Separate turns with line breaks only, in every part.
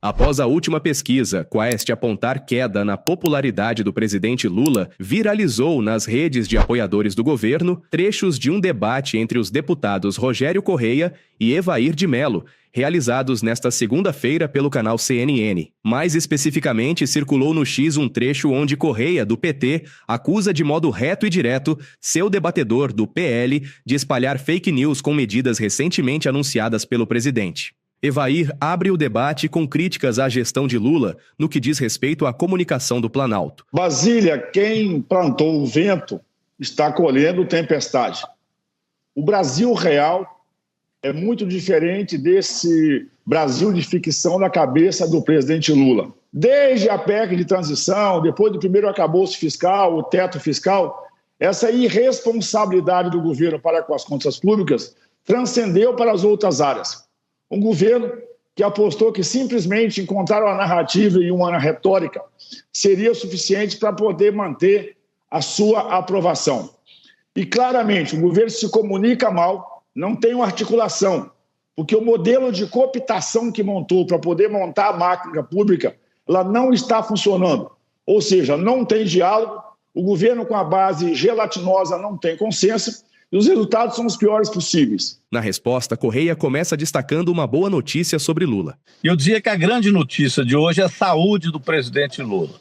Após a última pesquisa, Quaest apontar queda na popularidade do presidente Lula, viralizou nas redes de apoiadores do governo trechos de um debate entre os deputados Rogério Correia e Evair de Mello, realizados nesta segunda-feira pelo canal CNN. Mais especificamente, circulou no X um trecho onde Correia, do PT, acusa de modo reto e direto seu debatedor, do PL, de espalhar fake news com medidas recentemente anunciadas pelo presidente. Evair abre o debate com críticas à gestão de Lula no que diz respeito à comunicação do Planalto.
Basília, quem plantou o vento está colhendo tempestade. O Brasil real é muito diferente desse Brasil de ficção na cabeça do presidente Lula. Desde a PEC de transição, depois do primeiro arcabouço fiscal, o teto fiscal, essa irresponsabilidade do governo para com as contas públicas transcendeu para as outras áreas. Um governo que apostou que simplesmente encontrar uma narrativa e uma retórica seria suficiente para poder manter a sua aprovação. E claramente o governo se comunica mal, não tem uma articulação, porque o modelo de cooptação que montou para poder montar a máquina pública, ela não está funcionando. Ou seja, não tem diálogo, o governo com a base gelatinosa não tem consenso, e os resultados são os piores possíveis.
Na resposta, Correia começa destacando uma boa notícia sobre Lula.
Eu dizia que a grande notícia de hoje é a saúde do presidente Lula.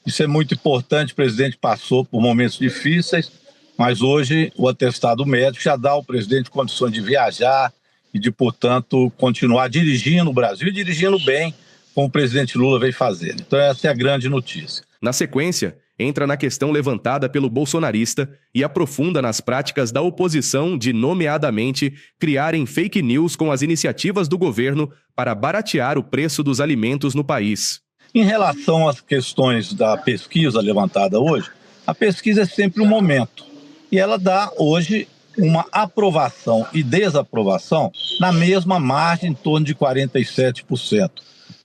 Isso é muito importante, o presidente passou por momentos difíceis, mas hoje o atestado médico já dá ao presidente condições de viajar e de, portanto, continuar dirigindo o Brasil e dirigindo bem, como o presidente Lula vem fazendo. Então essa é a grande notícia.
Na sequência, entra na questão levantada pelo bolsonarista e aprofunda nas práticas da oposição de, nomeadamente, criarem fake news com as iniciativas do governo para baratear o preço dos alimentos no país.
Em relação às questões da pesquisa levantada hoje, a pesquisa é sempre um momento. E ela dá hoje uma aprovação e desaprovação na mesma margem, em torno de 47%.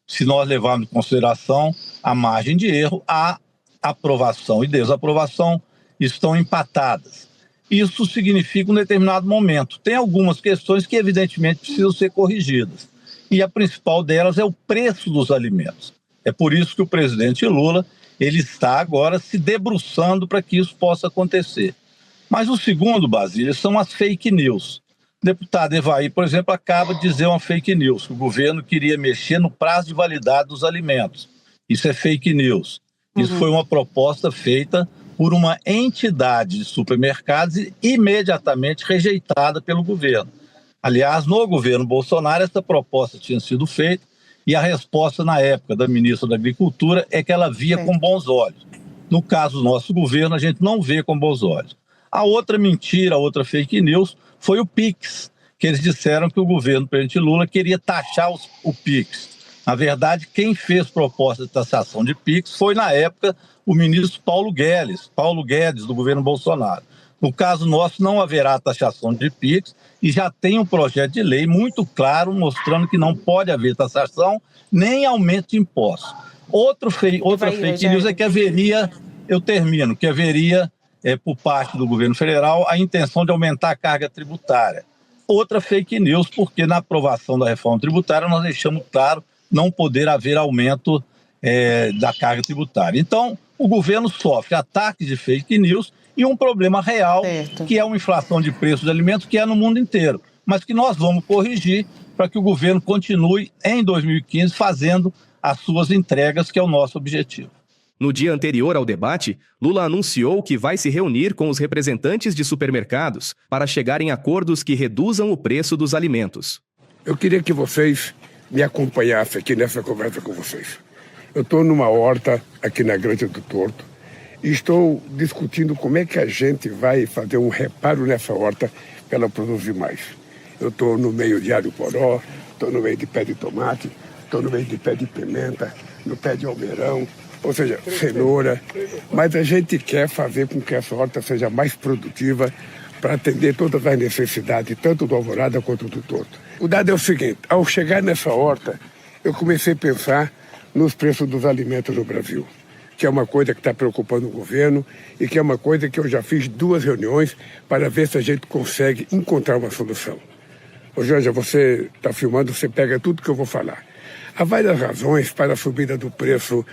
Se nós levarmos em consideração a margem de erro, a aprovação e desaprovação estão empatadas. Isso significa um determinado momento. Tem algumas questões que evidentemente precisam ser corrigidas. E a principal delas é o preço dos alimentos. É por isso que o presidente Lula ele está agora se debruçando para que isso possa acontecer. Mas o segundo, Basília, são as fake news. O deputado Evair, por exemplo, acaba de dizer uma fake news, que o governo queria mexer no prazo de validade dos alimentos. Isso é fake news. Isso foi uma proposta feita por uma entidade de supermercados e imediatamente rejeitada pelo governo. Aliás, no governo Bolsonaro, essa proposta tinha sido feita e a resposta na época da ministra da Agricultura é que ela via com bons olhos. No caso do nosso governo, a gente não vê com bons olhos. A outra mentira, a outra fake news foi o PIX, que eles disseram que o governo do presidente Lula queria taxar o PIX. Na verdade, quem fez proposta de taxação de PIX foi, na época, o ministro Paulo Guedes, do governo Bolsonaro. No caso nosso, não haverá taxação de PIX e já tem um projeto de lei muito claro mostrando que não pode haver taxação nem aumento de impostos. Outra fake news é que haveria, por parte do governo federal, a intenção de aumentar a carga tributária. Outra fake news, porque na aprovação da reforma tributária nós deixamos claro não poder haver aumento da carga tributária. Então, o governo sofre ataques de fake news e um problema real, que é uma inflação de preços de alimentos, que é no mundo inteiro, mas que nós vamos corrigir para que o governo continue, em 2015, fazendo as suas entregas, que é o nosso objetivo.
No dia anterior ao debate, Lula anunciou que vai se reunir com os representantes de supermercados para chegar em acordos que reduzam o preço dos alimentos.
Eu queria que vocês me acompanhassem aqui nessa conversa com vocês. Eu estou numa horta aqui na Granja do Torto e estou discutindo como é que a gente vai fazer um reparo nessa horta para ela produzir mais. Eu estou no meio de alho poró, estou no meio de pé de tomate, estou no meio de pé de pimenta, no pé de almeirão, ou seja, cenoura. Mas a gente quer fazer com que essa horta seja mais produtiva para atender todas as necessidades, tanto do Alvorada quanto do Torto. O dado é o seguinte, ao chegar nessa horta, eu comecei a pensar nos preços dos alimentos no Brasil, que é uma coisa que está preocupando o governo e que é uma coisa que eu já fiz 2 reuniões para ver se a gente consegue encontrar uma solução. Ô Janja, você está filmando, você pega tudo que eu vou falar. Há várias razões para a subida do preço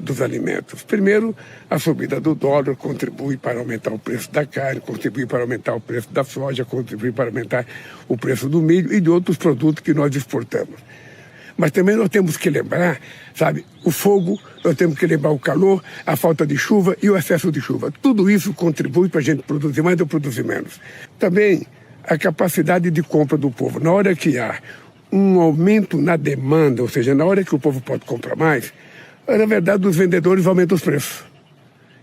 dos alimentos. Primeiro, a subida do dólar contribui para aumentar o preço da carne, contribui para aumentar o preço da soja, contribui para aumentar o preço do milho e de outros produtos que nós exportamos. Mas também nós temos que lembrar, sabe, o fogo, nós temos que lembrar o calor, a falta de chuva e o excesso de chuva. Tudo isso contribui para a gente produzir mais ou produzir menos. Também a capacidade de compra do povo. Na hora que há um aumento na demanda, ou seja, na hora que o povo pode comprar mais, na verdade os vendedores aumentam os preços.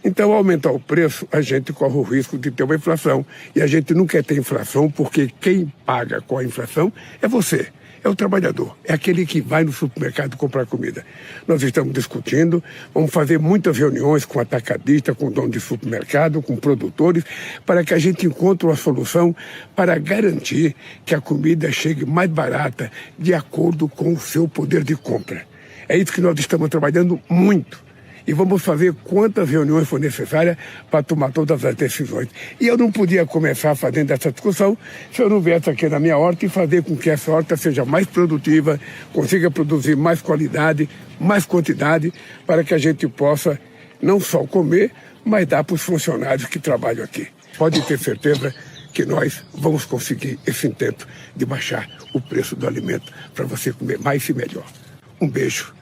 Então, ao aumentar o preço, a gente corre o risco de ter uma inflação. E a gente não quer ter inflação porque quem paga com a inflação é você. É o trabalhador, é aquele que vai no supermercado comprar comida. Nós estamos discutindo, vamos fazer muitas reuniões com atacadistas, com dono de supermercado, com produtores, para que a gente encontre uma solução para garantir que a comida chegue mais barata de acordo com o seu poder de compra. É isso que nós estamos trabalhando muito. E vamos fazer quantas reuniões for necessárias para tomar todas as decisões. E eu não podia começar fazendo essa discussão se eu não viesse aqui na minha horta e fazer com que essa horta seja mais produtiva, consiga produzir mais qualidade, mais quantidade, para que a gente possa não só comer, mas dar para os funcionários que trabalham aqui. Pode ter certeza que nós vamos conseguir esse intento de baixar o preço do alimento para você comer mais e melhor. Um beijo.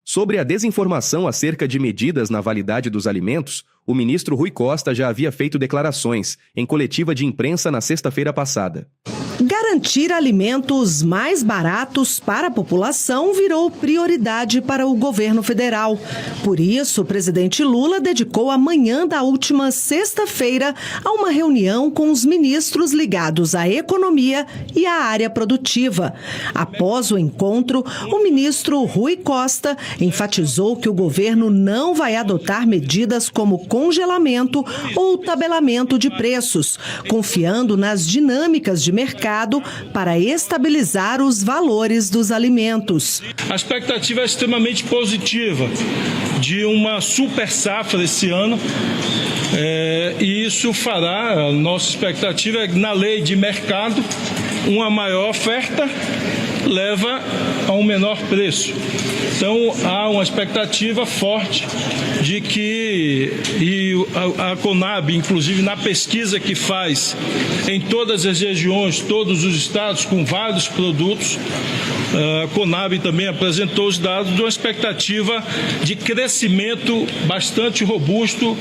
Sobre a desinformação acerca de medidas na validade dos alimentos, o ministro Rui Costa já havia feito declarações em coletiva de imprensa na sexta-feira passada.
Garantir alimentos mais baratos para a população virou prioridade para o governo federal. Por isso, o presidente Lula dedicou a manhã da última sexta-feira a uma reunião com os ministros ligados à economia e à área produtiva. Após o encontro, o ministro Rui Costa enfatizou que o governo não vai adotar medidas como congelamento ou tabelamento de preços, confiando nas dinâmicas de mercado para estabilizar os valores dos alimentos.
A expectativa é extremamente positiva de uma super safra esse ano. E isso fará, a nossa expectativa é que na lei de mercado, uma maior oferta leva a um menor preço. Então, há uma expectativa forte de que a Conab, inclusive na pesquisa que faz em todas as regiões, todos os estados com vários produtos, a Conab também apresentou os dados de uma expectativa de crescimento bastante robusto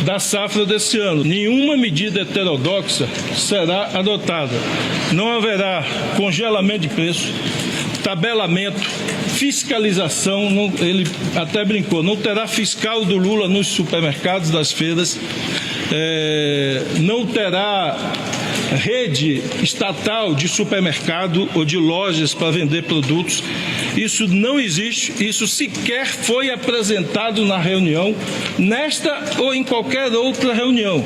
da safra desse ano. Nenhuma medida heterodoxa será adotada. Não haverá congelamento de preço, tabelamento, fiscalização, ele até brincou, não terá fiscal do Lula nos supermercados das feiras, não terá rede estatal de supermercado ou de lojas para vender produtos. Isso não existe, isso sequer foi apresentado na reunião, nesta ou em qualquer outra reunião.